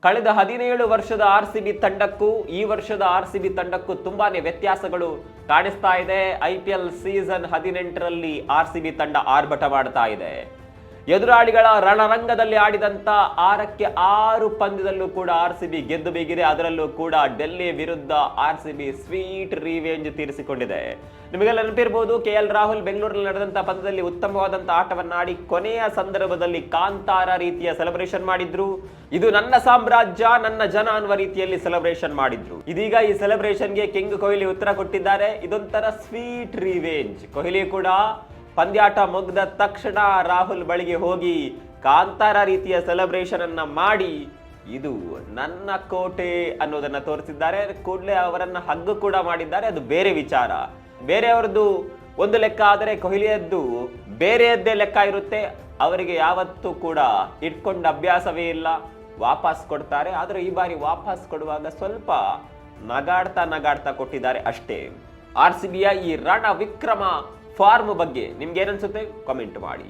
ಕಳೆದ 17 ವರ್ಷದ ಆರ್ಸಿಬಿ ತಂಡಕ್ಕೂ ಈ ವರ್ಷದ ಆರ್ಸಿಬಿ ತಂಡಕ್ಕೂ ತುಂಬಾನೇ ವ್ಯತ್ಯಾಸಗಳು ಕಾಣಿಸ್ತಾ ಇದೆ. IPL ಸೀಸನ್ 18ರಲ್ಲಿ ಆರ್ಸಿಬಿ ತಂಡ ಆರ್ಭಟ ಮಾಡ್ತಾ ಇದೆ. ಎದುರಾಳಿಗಳ ರಣರಂಗದಲ್ಲಿ ಆಡಿದಂತ 6ಕ್ಕೆ 6 ಪಂದ್ಯದಲ್ಲೂ ಕೂಡ ಆರ್ಸಿಬಿ ಗೆದ್ದು ಬೀಗಿದೆ. ಅದರಲ್ಲೂ ಕೂಡ ಡೆಲ್ಲಿ ವಿರುದ್ಧ ಆರ್ಸಿಬಿ ಸ್ವೀಟ್ ರಿವೆಂಜ್ ತೀರಿಸಿಕೊಂಡಿದೆ. ನಿಮಗೆಲ್ಲ ನೆನಪಿರಬಹುದು, KL ರಾಹುಲ್ ಬೆಂಗಳೂರಿನಲ್ಲಿ ನಡೆದಂತಹ ಪಂದ್ಯದಲ್ಲಿ ಉತ್ತಮವಾದಂತಹ ಆಟವನ್ನಾಡಿ ಕೊನೆಯ ಸಂದರ್ಭದಲ್ಲಿ ಕಾಂತಾರ ರೀತಿಯ ಸೆಲೆಬ್ರೇಷನ್ ಮಾಡಿದ್ರು. ಇದು ನನ್ನ ಸಾಮ್ರಾಜ್ಯ ನನ್ನ ಜನ ಅನ್ನುವ ರೀತಿಯಲ್ಲಿ ಸೆಲೆಬ್ರೇಷನ್ ಮಾಡಿದ್ರು. ಇದೀಗ ಈ ಸೆಲೆಬ್ರೇಷನ್ಗೆ ಕಿಂಗ್ ಕೊಹ್ಲಿ ಉತ್ತರ ಕೊಟ್ಟಿದ್ದಾರೆ. ಇದೊಂಥರ ಸ್ವೀಟ್ ರಿವೆಂಜ್. ಕೊಹ್ಲಿ ಕೂಡ ಪಂದ್ಯಾಟ ಮುಗಿದ ತಕ್ಷಣ ರಾಹುಲ್ ಬಳಿಗೆ ಹೋಗಿ ಕಾಂತಾರ ರೀತಿಯ ಸೆಲೆಬ್ರೇಷನ್ ಅನ್ನ ಮಾಡಿ ಇದು ನನ್ನ ಕೋಟೆ ಅನ್ನೋದನ್ನ ತೋರಿಸಿದ್ದಾರೆ. ಕೂಡಲೇ ಅವರನ್ನ ಹಗ್ಗು ಕೂಡ ಮಾಡಿದ್ದಾರೆ. ಅದು ಬೇರೆ ವಿಚಾರ. ಬೇರೆಯವರದ್ದು ಒಂದು ಲೆಕ್ಕ ಆದರೆ ಕೊಹ್ಲಿಯದ್ದು ಬೇರೆಯದ್ದೇ ಲೆಕ್ಕ ಇರುತ್ತೆ. ಅವರಿಗೆ ಯಾವತ್ತೂ ಕೂಡ ಇಟ್ಕೊಂಡ ಅಭ್ಯಾಸವೇ ಇಲ್ಲ. ವಾಪಸ್ ಕೊಡ್ತಾರೆ. ಆದರೆ ಈ ಬಾರಿ ವಾಪಸ್ ಕೊಡುವಾಗ ಸ್ವಲ್ಪ ನಗಾಡ್ತಾ ಕೊಟ್ಟಿದ್ದಾರೆ ಅಷ್ಟೇ. RCBಯ ಈ ರಣ ವಿಕ್ರಮ ಫಾರ್ಮ್ ಬಗ್ಗೆ ನಿಮ್ಗೆ ಏನನ್ಸುತ್ತೆ ಕಾಮೆಂಟ್ ಮಾಡಿ.